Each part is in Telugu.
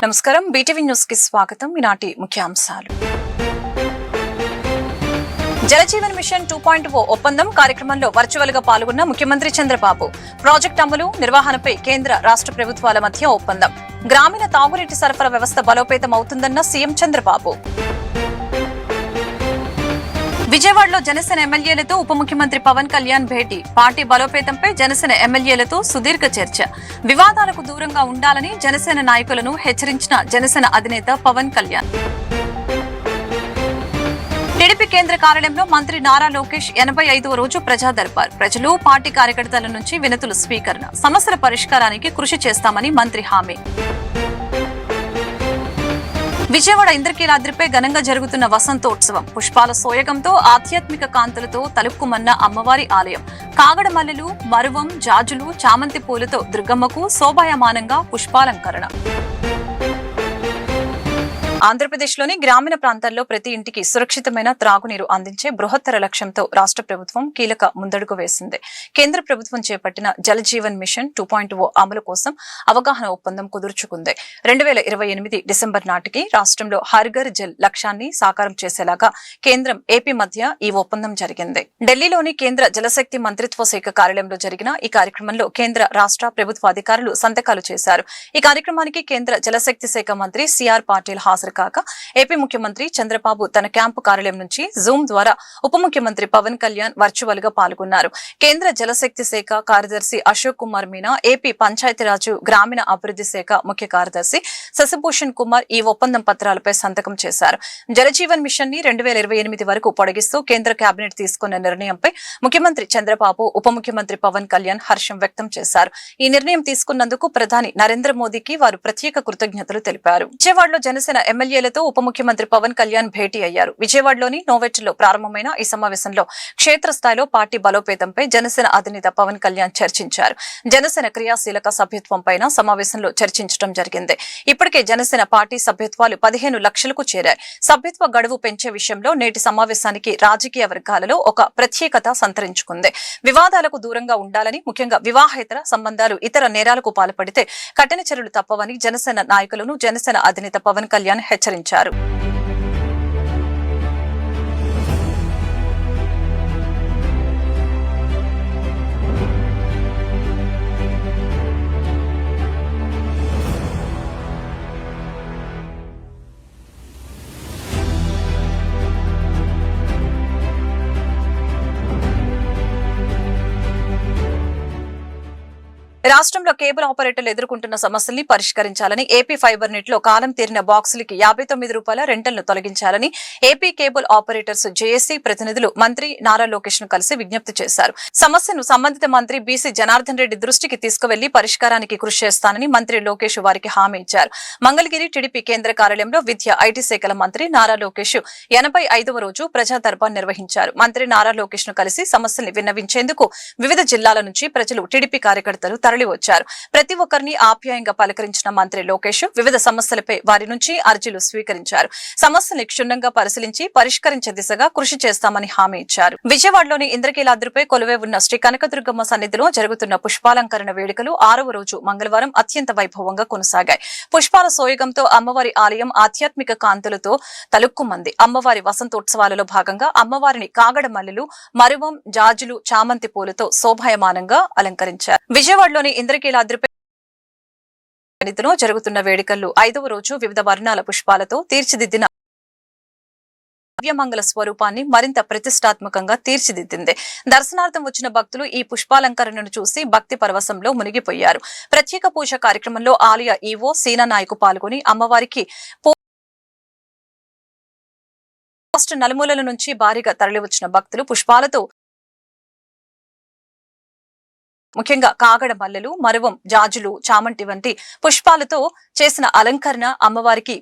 నమస్కారం బీటీవీ న్యూస్ కి స్వాగతం. ఈనాటి ముఖ్యాంశాలు. జలజీవన్ మిషన్ 2.0 ఒప్పందం కార్యక్రమంలో వర్చువల్ గా పాల్గొన్న ముఖ్యమంత్రి చంద్రబాబు. ప్రాజెక్టు అమలు నిర్వహణపై కేంద్ర రాష్ట్ర ప్రభుత్వాల మధ్య ఒప్పందం. గ్రామీణ తాగునీటి సరఫరా వ్యవస్థ బలోపేతం అవుతుందన్న సీఎం చంద్రబాబు. విజయవాడలో జనసేన ఎమ్మెల్యేలతో ఉప ముఖ్యమంత్రి పవన్ కళ్యాణ్ భేటీ. పార్టీ బలోపేతంపై జనసేన ఎమ్మెల్యేలతో సుదీర్ఘ చర్చ. వివాదాలకు దూరంగా ఉండాలని జనసేన నాయకులను హెచ్చరించిన జనసేన అధినేత పవన్ కళ్యాణ్. టీడీపీ కేంద్ర కార్యాలయంలో మంత్రి నారా లోకేష్ 85వ రోజు ప్రజా దర్బార్. ప్రజలు పార్టీ కార్యకర్తల నుంచి వినతులు స్వీకరణ. సమస్యల పరిష్కారానికి కృషి చేస్తామని మంత్రి హామీ. విజయవాడ ఇంద్రకీలాద్రిపై ఘనంగా జరుగుతున్న వసంతోత్సవం. పుష్పాల సోయగంతో ఆధ్యాత్మిక కాంతులతో తలుక్కుమన్న అమ్మవారి ఆలయం. కాగడ మల్లెలు, మరువం, జాజులు, చామంతి పూలతో దుర్గమ్మకు శోభాయమానంగా పుష్పాలంకరణ. ఆంధ్రప్రదేశ్లోని గ్రామీణ ప్రాంతాల్లో ప్రతి ఇంటికి సురక్షితమైన త్రాగునీరు అందించే బృహత్తర లక్ష్యంతో రాష్ట్ర ప్రభుత్వం కీలక ముందడుగు వేసింది. కేంద్ర ప్రభుత్వం చేపట్టిన జలజీవన్ మిషన్ 2.0 అమలు కోసం అవగాహన ఒప్పందం కుదుర్చుకుంది. 2028 డిసెంబర్ నాటికి రాష్ట్రంలో హర్ఘర్ జల్ లక్ష్యాన్ని సాకారం చేసేలాగా కేంద్రం ఏపీ మధ్య ఈ ఒప్పందం జరిగింది. ఢిల్లీలోని కేంద్ర జలశక్తి మంత్రిత్వ శాఖ కార్యాలయంలో జరిగిన ఈ కార్యక్రమంలో కేంద్ర రాష్ట్ర ప్రభుత్వ అధికారులు సంతకాలు చేశారు. ఈ కార్యక్రమానికి కేంద్ర జలశక్తి శాఖ మంత్రి సిఆర్ పాటిల్ హాజరు కాగా ఏపీ ముఖ్యమంత్రి చంద్రబాబు తన క్యాంపు కార్యాలయం నుంచి జూమ్ ద్వారా ఉప ముఖ్యమంత్రి పవన్ కళ్యాణ్ వర్చువల్ గా పాల్గొన్నారు. కేంద్ర జలశక్తి శాఖ కార్యదర్శి అశోక్ కుమార్ మీనా, ఏపీ పంచాయతీరాజ్ గ్రామీణ అభివృద్ధి శాఖ ముఖ్య కార్యదర్శి శశిభూషణ్ కుమార్ ఈ ఒప్పందం పత్రాలపై సంతకం చేశారు. జలజీవన్ మిషన్ ని 2028 వరకు పొడిగిస్తూ కేంద్ర కేబినెట్ తీసుకున్న నిర్ణయంపై ముఖ్యమంత్రి చంద్రబాబు, ఉప ముఖ్యమంత్రి పవన్ కళ్యాణ్ హర్షం వ్యక్తం చేశారు. ఈ నిర్ణయం తీసుకున్నందుకు ప్రధాని నరేంద్ర మోదీకి వారు ప్రత్యేక కృతజ్ఞతలు తెలిపారు. విజయవాడలో జనసేన ఎమ్మెల్యేలతో ఉప ముఖ్యమంత్రి పవన్ కళ్యాణ్ భేటీ అయ్యారు. విజయవాడలోని నోవెట్లో ప్రారంభమైన ఈ సమావేశంలో క్షేత్రస్థాయిలో పార్టీ బలోపేతంపై జనసేన అధినేత పవన్ కళ్యాణ్ చర్చించారు. జనసేన క్రియాశీలక సభ్యత్వంపై సమావేశంలో చర్చించడం జరిగింది. ఇప్పటికే జనసేన పార్టీ సభ్యత్వాలు 15 లక్షలకు చేరాయి. సభ్యత్వ గడువు పెంచే విషయంలో నేటి సమావేశానికి రాజకీయ వర్గాలలో ఒక ప్రత్యేకత సంతరించుకుంది. వివాదాలకు దూరంగా ఉండాలని, ముఖ్యంగా వివాహేతర సంబంధాలు ఇతర నేరాలకు పాల్పడితే కఠిన చర్యలు తప్పవని జనసేన నాయకులను జనసేన అధినేత పవన్ కళ్యాణ్ హెచ్చరించారు. రాష్ట్రంలో కేబుల్ ఆపరేటర్లు ఎదుర్కొంటున్న సమస్యల్ని పరిష్కరించాలని, ఏపీ ఫైబర్ నెట్ లో కాలం తీరిన బాక్సులకి ₹59 రెంటల్ను తొలగించాలని ఏపీ కేబుల్ ఆపరేటర్స్ జేఏసీ ప్రతినిధులు మంత్రి నారా లోకేష్ ను కలిసి విజ్ఞప్తి చేశారు. సమస్యను సంబంధిత మంత్రి బీసీ జనార్దన్ రెడ్డి దృష్టికి తీసుకువెళ్లి పరిష్కారానికి కృషి చేస్తానని మంత్రి లోకేష్ వారికి హామీ ఇచ్చారు. మంగళగిరి టీడీపీ కేంద్ర కార్యాలయంలో విద్య, ఐటీ శాఖల మంత్రి నారా లోకేష్ 85వ రోజు ప్రజా దర్బార్ నిర్వహించారు. మంత్రి నారా లోకేష్ ను కలిసి సమస్యల్ని విన్నవించేందుకు వివిధ జిల్లాల నుంచి ప్రజలు, టీడీపీ కార్యకర్తలు వచ్చారు. ప్రతి ఒక్కరిని ఆప్యాయంగా పలకరించిన మంత్రి లోకేష్ వివిధ సమస్యలపై వారి నుంచి అర్జీలు స్వీకరించారు. సమస్యల్ని క్షుణ్ణంగా పరిశీలించి పరిష్కరించే దిశగా కృషి చేస్తామని హామీ ఇచ్చారు. విజయవాడలోని ఇంద్రకీలాద్రిపై కొలువై ఉన్న శ్రీ కనకదుర్గమ్మ సన్నిధిలో జరుగుతున్న పుష్పాలంకరణ వేడుకలు 6వ రోజు మంగళవారం అత్యంత వైభవంగా కొనసాగాయి. పుష్పాల సోయగంతో అమ్మవారి ఆలయం ఆధ్యాత్మిక కాంతులతో తలుక్కుమంది. అమ్మవారి వసంతోత్సవాలలో భాగంగా అమ్మవారిని కాగడ మల్లెలు, మరువం, జాజులు, చామంతి పూలతో శోభాయమానంగా అలంకరించారు. విజయవాడలోని ఇంద్రకీలాద్రిపై జరుగుతున్న వేడుకల్లో 5వ రోజు వివిధ వర్ణాల పుష్పాలతో తీర్చిదిద్దిన దివ్యమంగళ స్వరూపాన్ని మరింత ప్రతిష్టాత్మకంగా తీర్చిదిద్దింది. దర్శనార్థం వచ్చిన భక్తులు ఈ పుష్పాలంకరణను చూసి భక్తి పరవశంలో మునిగిపోయారు. ప్రత్యేక పూజ కార్యక్రమంలో ఆలయ ఈవో సీనా నాయకు పాల్గొని అమ్మవారికి రాష్ట్ర నలుమూలల నుంచి భారీగా తరలివచ్చిన భక్తులు పుష్పాలతో, ముఖ్యంగా కాగడ మల్లెలు, మరువం, జాజులు, చామంతి వంటి పుష్పాలతో చేసిన అలంకరణ అమ్మవారికి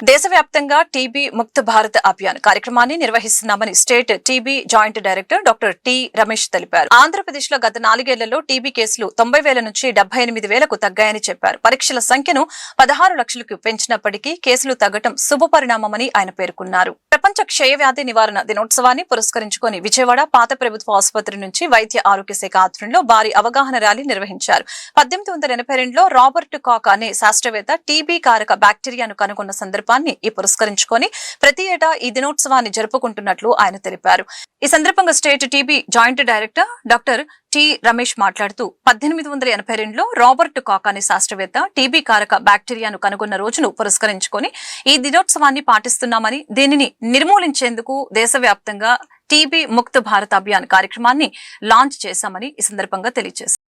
దేశవ్యాప్తంగా టీబీ ముక్త భారత్ అభియాన్ కార్యక్రమాన్ని నిర్వహిస్తున్నామని state TB joint director doctor T Ramesh తెలిపారు. ఆంధ్రప్రదేశ్ లో గత 4 ఏళ్లలో టీబీ కేసులు 90,000 నుంచి 78,000కు తగ్గాయని చెప్పారు. పరీక్షల సంఖ్యను 16 లక్షలకు పెంచినప్పటికీ కేసులు తగ్గడం శుభపరిణామమని ఆయన పేర్కొన్నారు. ప్రపంచ క్షయవ్యాధి నివారణ దినోత్సవాన్ని పురస్కరించుకుని విజయవాడ పాత ప్రభుత్వ ఆసుపత్రి నుంచి వైద్య ఆరోగ్య శాఖ ఆధ్వర్యంలో భారీ అవగాహన ర్యాలీ నిర్వహించారు. 1882లో రాబర్ట్ కాక్ అనే శాస్త్రవేత్త టీబీ కారక బ్యాక్టీరియాను కనుగొన్న సందర్భాన్ని ఈ పురస్కరించుకొని ప్రతి ఏటా ఈ దినోత్సవాన్ని జరుపుకుంటున్నట్లు ఆయన తెలిపారు. ఈ సందర్భంగా state TB joint director doctor T Ramesh మాట్లాడుతూ 1882లో రాబర్ట్ కాక్ అనే శాస్త్రవేత్త టీబీ కారక బ్యాక్టీరియాను కనుగొన్న రోజును పురస్కరించుకొని ఈ దినోత్సవాన్ని పాటిస్తున్నామని, దీనిని నిర్మూలించేందుకు దేశవ్యాప్తంగా టీబీ ముక్త భారత్ అభియాన్ కార్యక్రమాన్ని లాంచ్ చేశామని ఈ సందర్భంగా తెలియజేశారు.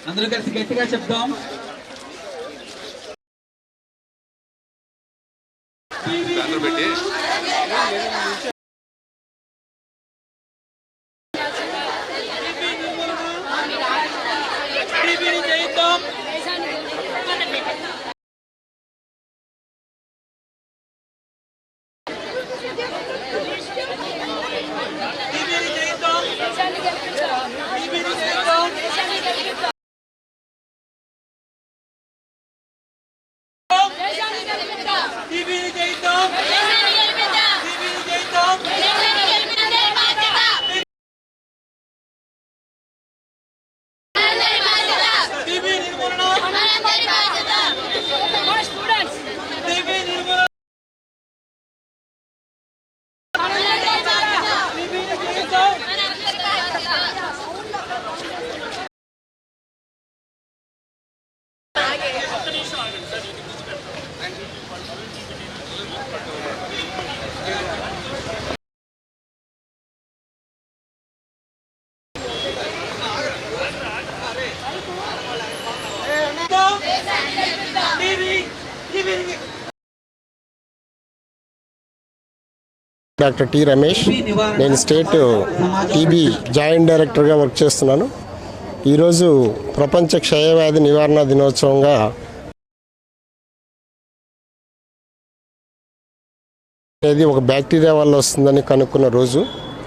అందరూ కలిసి గట్టిగా చెప్దాం. డాక్టర్ టి రమేష్, నేను స్టేట్ టీబీ జాయింట్ డైరెక్టర్గా వర్క్ చేస్తున్నాను. ఈరోజు ప్రపంచ క్షయవ్యాధి నివారణ దినోత్సవంగా అనేది ఒక బ్యాక్టీరియా వల్ల వస్తుందని కనుక్కున్న రోజు.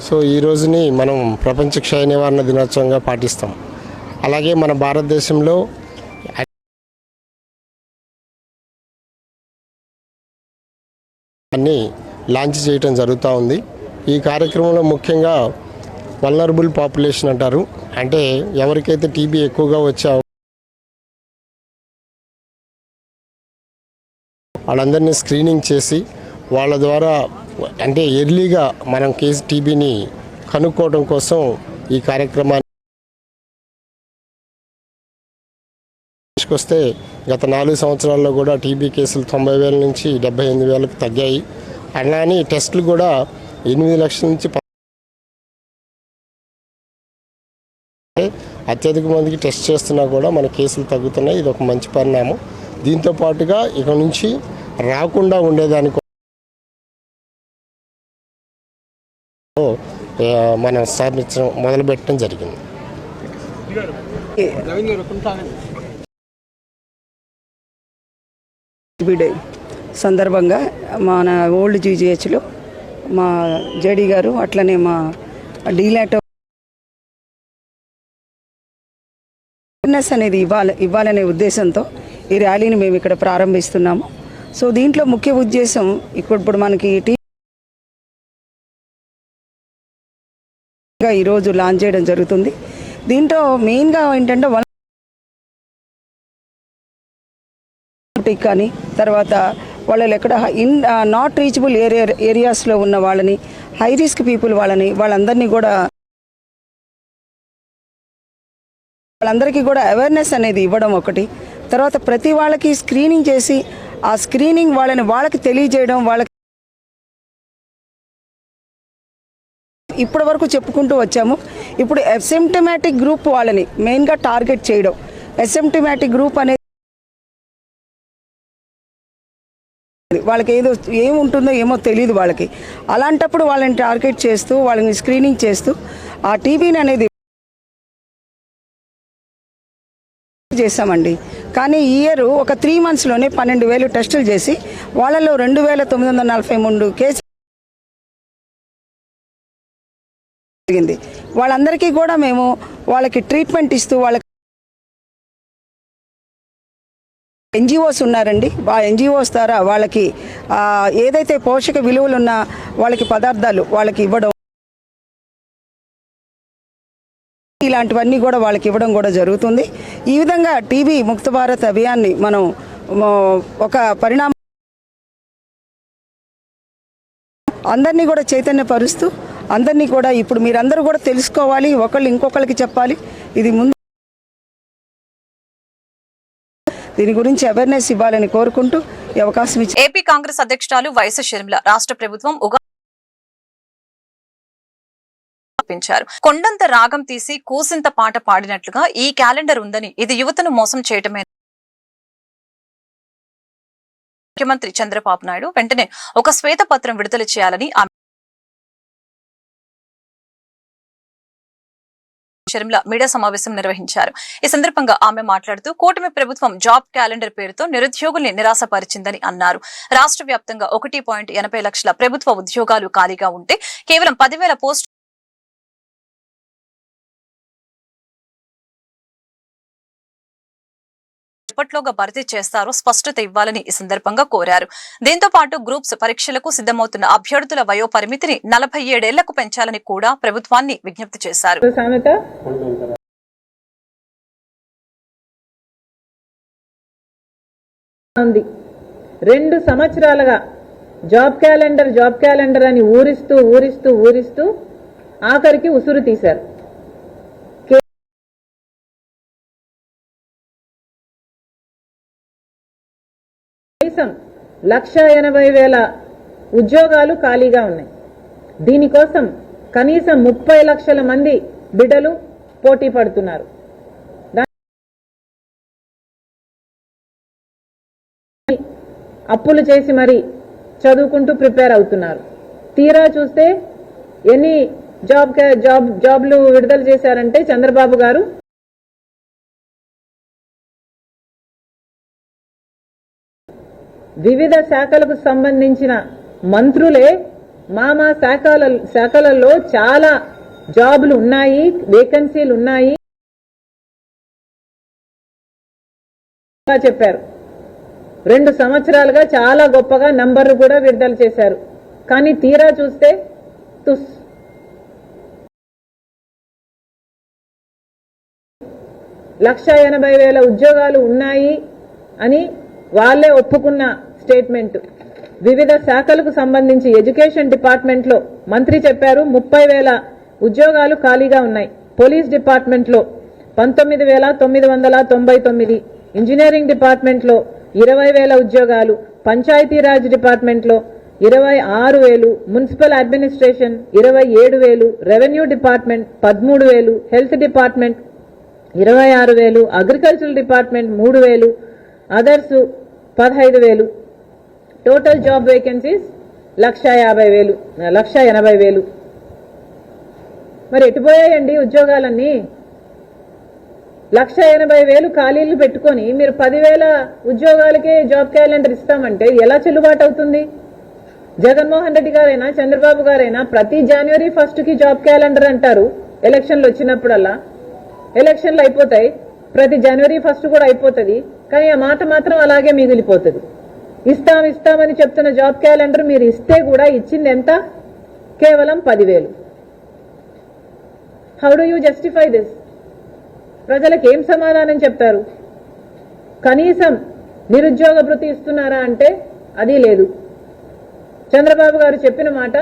సో ఈ రోజుని మనం ప్రపంచ క్షయ నివారణ దినోత్సవంగా పాటిస్తాం. అలాగే మన భారతదేశంలో అన్నీ లాంచ్ చేయటం జరుగుతూ ఉంది. ఈ కార్యక్రమంలో ముఖ్యంగా వల్నరబుల్ పాపులేషన్ అంటారు, అంటే ఎవరికైతే టీబీ ఎక్కువగా వచ్చే వాళ్ళందరినీ స్క్రీనింగ్ చేసి వాళ్ళ ద్వారా అంటే ఎర్లీగా మనం టీబీని కనుక్కోవడం కోసం ఈ కార్యక్రమాన్ని వస్తే గత 4 సంవత్సరాల్లో కూడా టీబీ కేసులు 90,000 నుంచి 78,000కు తగ్గాయి. అలానే టెస్టులు కూడా 8 లక్షల నుంచి అత్యధిక మందికి టెస్ట్ చేస్తున్నా కూడా మన కేసులు తగ్గుతున్నాయి. ఇది ఒక మంచి పరిణామం. దీంతో పాటుగా ఇక నుంచి రాకుండా ఉండేదానికి మనం స్థాపించడం మొదలుపెట్టడం జరిగింది. డే సందర్భంగా మన ఓల్డ్ జీజీహెచ్లో మా జేడీ గారు అట్లనే మా డీలాట్ అవేర్నెస్ అనేది ఇవ్వాలనే ఉద్దేశంతో ఈ ర్యాలీని మేము ఇక్కడ ప్రారంభిస్తున్నాము. సో దీంట్లో ముఖ్య ఉద్దేశం ఇప్పుడు మనకి ఈరోజు లాంచ్ చేయడం జరుగుతుంది. దీంట్లో మెయిన్గా ఏంటంటే కానీ తర్వాత వాళ్ళు ఎక్కడ నాట్ రీచబుల్ ఏరియాస్లో ఉన్న వాళ్ళని, హై రిస్క్ పీపుల్ వాళ్ళందరినీ కూడా వాళ్ళందరికీ కూడా అవేర్నెస్ అనేది ఇవ్వడం ఒకటి. తర్వాత ప్రతి వాళ్ళకి స్క్రీనింగ్ చేసి ఆ స్క్రీనింగ్ వాళ్ళకి తెలియజేయడం, వాళ్ళకి ఇప్పటి వరకు చెప్పుకుంటూ వచ్చాము. ఇప్పుడు అసిమ్టమాటిక్ గ్రూప్ వాళ్ళని మెయిన్గా టార్గెట్ చేయడం. అసిమ్టమాటిక్ గ్రూప్ అనేది వాళ్ళకి ఏముంటుందో ఏమో తెలియదు వాళ్ళకి. అలాంటప్పుడు వాళ్ళని టార్గెట్ చేస్తూ వాళ్ళని స్క్రీనింగ్ చేస్తూ ఆ టీబీని అనేది చేశామండి. కానీ ఈ ఇయర్ ఒక 3 monthsలోనే 12,000 టెస్టులు చేసి వాళ్ళలో 2,943 కేసులు జరిగింది. వాళ్ళందరికీ కూడా మేము వాళ్ళకి ట్రీట్మెంట్ ఇస్తూ వాళ్ళకి ఎన్జిఓస్ ఉన్నారండి. ఆ ఎన్జిఓస్ ద్వారా వాళ్ళకి ఏదైతే పోషక విలువలు ఉన్న వాళ్ళకి పదార్థాలు వాళ్ళకి ఇవ్వడం, ఇలాంటివన్నీ కూడా వాళ్ళకి ఇవ్వడం కూడా జరుగుతుంది. ఈ విధంగా టీబీ ముక్త భారత్ అభియాన్ని మనం ఒక పరిణామం అందరినీ కూడా చైతన్యపరుస్తూ అందరినీ కూడా ఇప్పుడు మీరందరూ కూడా తెలుసుకోవాలి, ఒకళ్ళు ఇంకొకరికి చెప్పాలి. ఇది ముందు దీని గురించి అవేర్నెస్ ఇవ్వాలని కోరుకుంటూ ఈ అవకాశం ఇచ్చి ఏపీ కాంగ్రెస్ అధ్యక్షురాలు వైఎస్ షర్మిల రాష్ట్ర ప్రభుత్వం కొండంత రాగం తీసి కూసింత పాట పాడినట్లుగా ఈ క్యాలెండర్ ఉందని, ఇది యువతను మోసం చేయటమే. ముఖ్యమంత్రి చంద్రబాబు నాయుడు వెంటనే ఒక శ్వేతపత్రం విడుదల చేయాలని షర్మిల మీడియా సమావేశం నిర్వహించారు. ఈ సందర్భంగా ఆమె మాట్లాడుతూ కూటమి ప్రభుత్వం జాబ్ క్యాలెండర్ పేరుతో నిరుద్యోగుల్ని నిరాశపరిచిందని అన్నారు. రాష్ట్ర వ్యాప్తంగా 1.80 లక్షల ప్రభుత్వ ఉద్యోగాలు ఖాళీగా ఉంటే కేవలం 10,000 పోస్టు ఎప్పట్లోగా భర్తీ చేస్తారో స్పష్టత ఇవ్వాలని ఈ సందర్భంగా కోరారు. దీంతో పాటు గ్రూప్స్ పరీక్షలకు సిద్ధమవుతున్న అభ్యర్థుల వయో పరిమితిని 47 ఏళ్లకు పెంచాలని కూడా ప్రభుత్వాన్ని విజ్ఞప్తి చేశారు. 2 సంవత్సరాలుగా జాబ్ క్యాలెండర్ అని ఊరిస్తూ ఆఖరికి ఉసురు తీశారు. కనీసం 1,80,000 ఉద్యోగాలు ఖాళీగా ఉన్నాయి. దీనికోసం కనీసం 30 లక్షల మంది బిడ్డలు పోటీ పడుతున్నారు. అప్పులు చేసి మరి చదువుకుంటూ ప్రిపేర్ అవుతున్నారు. తీరా చూస్తే ఎన్ని జాబ్లు విడుదల చేశారంటే చంద్రబాబు గారు వివిధ శాఖలకు సంబంధించిన మంత్రులే మా శాఖలలో చాలా జాబులు ఉన్నాయి, వేకెన్సీలు ఉన్నాయి చెప్పారు. 2 సంవత్సరాలుగా చాలా గొప్పగా నంబర్లు కూడా విడుదల చేశారు. కానీ తీరా చూస్తే 1,80,000 ఉద్యోగాలు ఉన్నాయి అని వాళ్ళే ఒప్పుకున్న స్టేట్మెంట్. వివిధ శాఖలకు సంబంధించి ఎడ్యుకేషన్ డిపార్ట్మెంట్ లో మంత్రి చెప్పారు 30,000 ఉద్యోగాలు ఖాళీగా ఉన్నాయి. పోలీస్ డిపార్ట్మెంట్ లో 19,999, ఇంజనీరింగ్ డిపార్ట్మెంట్ లో 20,000 ఉద్యోగాలు, పంచాయతీరాజ్ డిపార్ట్మెంట్ లో 26,000, municipal administration 27,000, revenue department 13,000, health department 26,000, agricultural department 3,000, others 15,000. Total job vacancies 1,80,000. మరి ఎటుపోయాయండి ఉద్యోగాలన్నీ? 1,80,000 ఖాళీలు పెట్టుకొని మీరు 10,000 ఉద్యోగాలకే జాబ్ క్యాలెండర్ ఇస్తామంటే ఎలా చెల్లుబాటు అవుతుంది? జగన్మోహన్ రెడ్డి గారైనా చంద్రబాబు గారైనా ప్రతి January 1st జాబ్ క్యాలెండర్ అంటారు. ఎలక్షన్లు వచ్చినప్పుడల్లా ఎలక్షన్లు అయిపోతాయి, ప్రతి January 1st కూడా అయిపోతుంది. కానీ ఆ మాట మాత్రం అలాగే మిగిలిపోతుంది. ఇస్తామని చెప్తున్న జాబ్ క్యాలెండర్ మీరు ఇస్తే కూడా ఇచ్చింది ఎంత? కేవలం 10,000. How do you justify this? ప్రజలకు ఏం సమాధానం చెప్తారు? కనీసం నిరుద్యోగ భృతి ఇస్తున్నారా అంటే అది లేదు. చంద్రబాబు గారు చెప్పిన మాట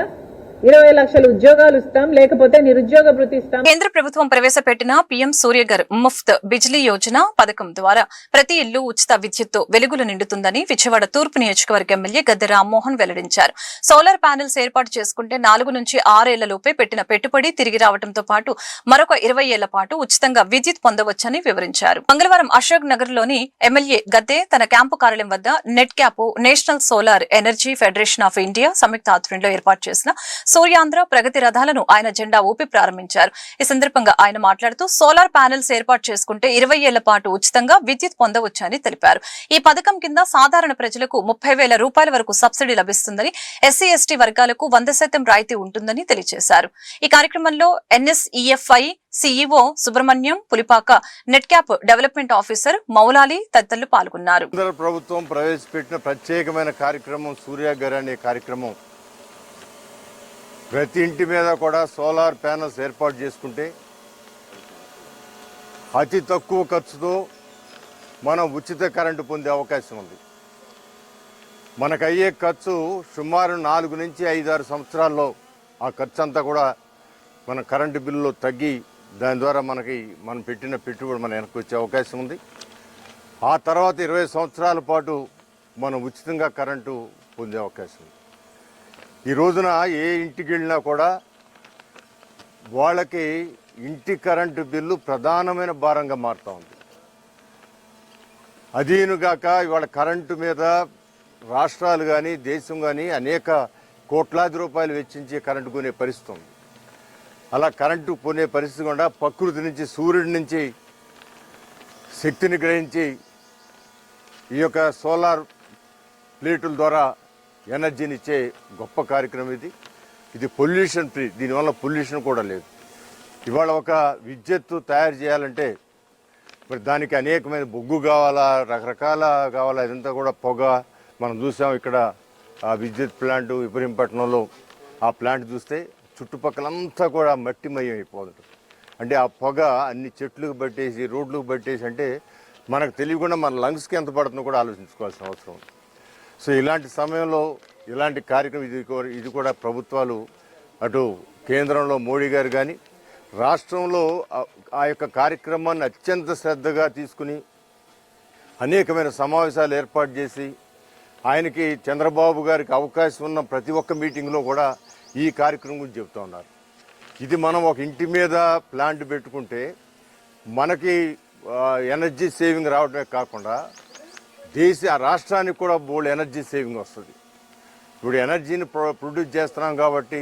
20 లక్షల ఉద్యోగాలు ఇస్తాం, లేకపోతే నిరుద్యోగ భృతి ఇస్తాం. కేంద్ర ప్రభుత్వం ప్రవేశపెట్టిన పీఎం సూర్యఘర్ ముఫ్త్ బిజ్లీ యోజన పథకం ద్వారా ప్రతి ఇల్లు ఉచిత విద్యుత్తు వెలుగులు నిండుతుందని విజయవాడ తూర్పు నియోజకవర్గ ఎమ్మెల్యే గద్దె రామ్మోహన్ వెల్లడించారు. సోలార్ ప్యానెల్స్ ఏర్పాటు చేసుకుంటే 4 నుంచి 6 ఏళ్లలోపే పెట్టిన పెట్టుబడి తిరిగి రావడంతో పాటు మరొక 20 ఏళ్ల పాటు ఉచితంగా విద్యుత్ పొందవచ్చని వివరించారు. మంగళవారం అశోక్ నగర్ లోని ఎమ్మెల్యే గద్దె తన క్యాంపు కార్యాలయం వద్ద net cap national solar energy federation of India సంయుక్త ఆధ్వర్యంలో ఏర్పాటు చేసిన సూర్యాంధ్ర ప్రగతి రథాలను ఆయన జెండా ఊపి ప్రారంభించారు. ఈ సందర్భంగా ఆయన మాట్లాడుతూ సోలార్ ప్యానెల్స్ ఏర్పాటు చేసుకుంటే 20 ఏళ్ల పాటు ఉచితంగా విద్యుత్ పొందవచ్చని తెలిపారు. ఈ పథకం కింద సాధారణ ప్రజలకు 30,000 రూపాయల వరకు సబ్సిడీ లభిస్తుందని, ఎస్సీ ఎస్టీ వర్గాలకు 100% రాయితీ ఉంటుందని తెలియజేశారు. ఈ కార్యక్రమంలో NSEFI CEO Subrahmanyam, Pulipaka net cap development officer Moulali తదితరులు పాల్గొన్నారు. కేంద్ర ప్రభుత్వం ప్రవేశపెట్టిన ప్రత్యేకమైన కార్యక్రమం సూర్యఘర్ అనే కార్యక్రమం ప్రతి ఇంటి మీద కూడా సోలార్ ప్యానల్స్ ఏర్పాటు చేసుకుంటే అతి తక్కువ ఖర్చుతో మనం ఉచిత కరెంటు పొందే అవకాశం ఉంది. మనకు అయ్యే ఖర్చు సుమారు 4 నుంచి 5-6 సంవత్సరాల్లో ఆ ఖర్చు అంతా కూడా మన కరెంటు బిల్లులో తగ్గి దాని ద్వారా మనం పెట్టిన పెట్టుబడి మన వెనక్కి వచ్చే అవకాశం ఉంది. ఆ తర్వాత 20 సంవత్సరాల పాటు మనం ఉచితంగా కరెంటు పొందే అవకాశం ఉంది. ఈ రోజున ఏ ఇంటికి వెళ్ళినా కూడా వాళ్ళకి ఇంటి కరెంటు బిల్లు ప్రధానమైన భారంగా మారుతూ ఉంది. అదీనుగాక ఇవాళ కరెంటు మీద రాష్ట్రాలు కానీ దేశం కానీ అనేక కోట్లాది రూపాయలు వెచ్చించి కరెంటు కొనే పరిస్థితి ఉంది. అలా కరెంటు కొనే పరిస్థితి కూడా ప్రకృతి నుంచి, సూర్యుడి నుంచి శక్తిని గ్రహించి ఈ యొక్క సోలార్ ప్లేటుల ద్వారా ఎనర్జీని ఇచ్చే గొప్ప కార్యక్రమం ఇది పొల్యూషన్ ఫ్రీ. దీనివల్ల పొల్యూషన్ కూడా లేదు. ఇవాళ ఒక విద్యుత్తు తయారు చేయాలంటే మరి దానికి అనేకమైన బొగ్గు కావాలా, రకరకాల కావాలా, ఇదంతా కూడా పొగ. మనం చూసాం ఇక్కడ ఆ విద్యుత్ ప్లాంట్ ఇబ్రహీంపట్నంలో ఆ ప్లాంట్ చూస్తే చుట్టుపక్కలంతా కూడా మట్టిమయం అయిపోతుంది. అంటే ఆ పొగ అన్ని చెట్లకు పట్టేసి, రోడ్లకు పట్టేసి, అంటే మనకు తెలియకుండా మన లంగ్స్కి ఎంత పడుతుందో కూడా ఆలోచించుకోవాల్సిన అవసరం ఉంది. సో ఇలాంటి సమయంలో ఇలాంటి కార్యక్రమం ఇది కూడా ప్రభుత్వాలు, అటు కేంద్రంలో మోడీ గారు కానీ రాష్ట్రంలో ఆ యొక్క కార్యక్రమాన్ని అత్యంత శ్రద్ధగా తీసుకుని అనేకమైన సమావేశాలు ఏర్పాటు చేసి ఆయనకి చంద్రబాబు గారికి అవకాశం ఉన్న ప్రతి ఒక్క మీటింగ్లో కూడా ఈ కార్యక్రమం గురించి చెప్తూ ఉన్నారు. ఇది మనం ఒక ఇంటి మీద ప్లాంట్ పెట్టుకుంటే మనకి ఎనర్జీ సేవింగ్ రావడమే కాకుండా రాష్ట్రానికి కూడా బోల్డ్ ఎనర్జీ సేవింగ్ వస్తుంది. ఇప్పుడు ఎనర్జీని ప్రొడ్యూస్ చేస్తున్నాం కాబట్టి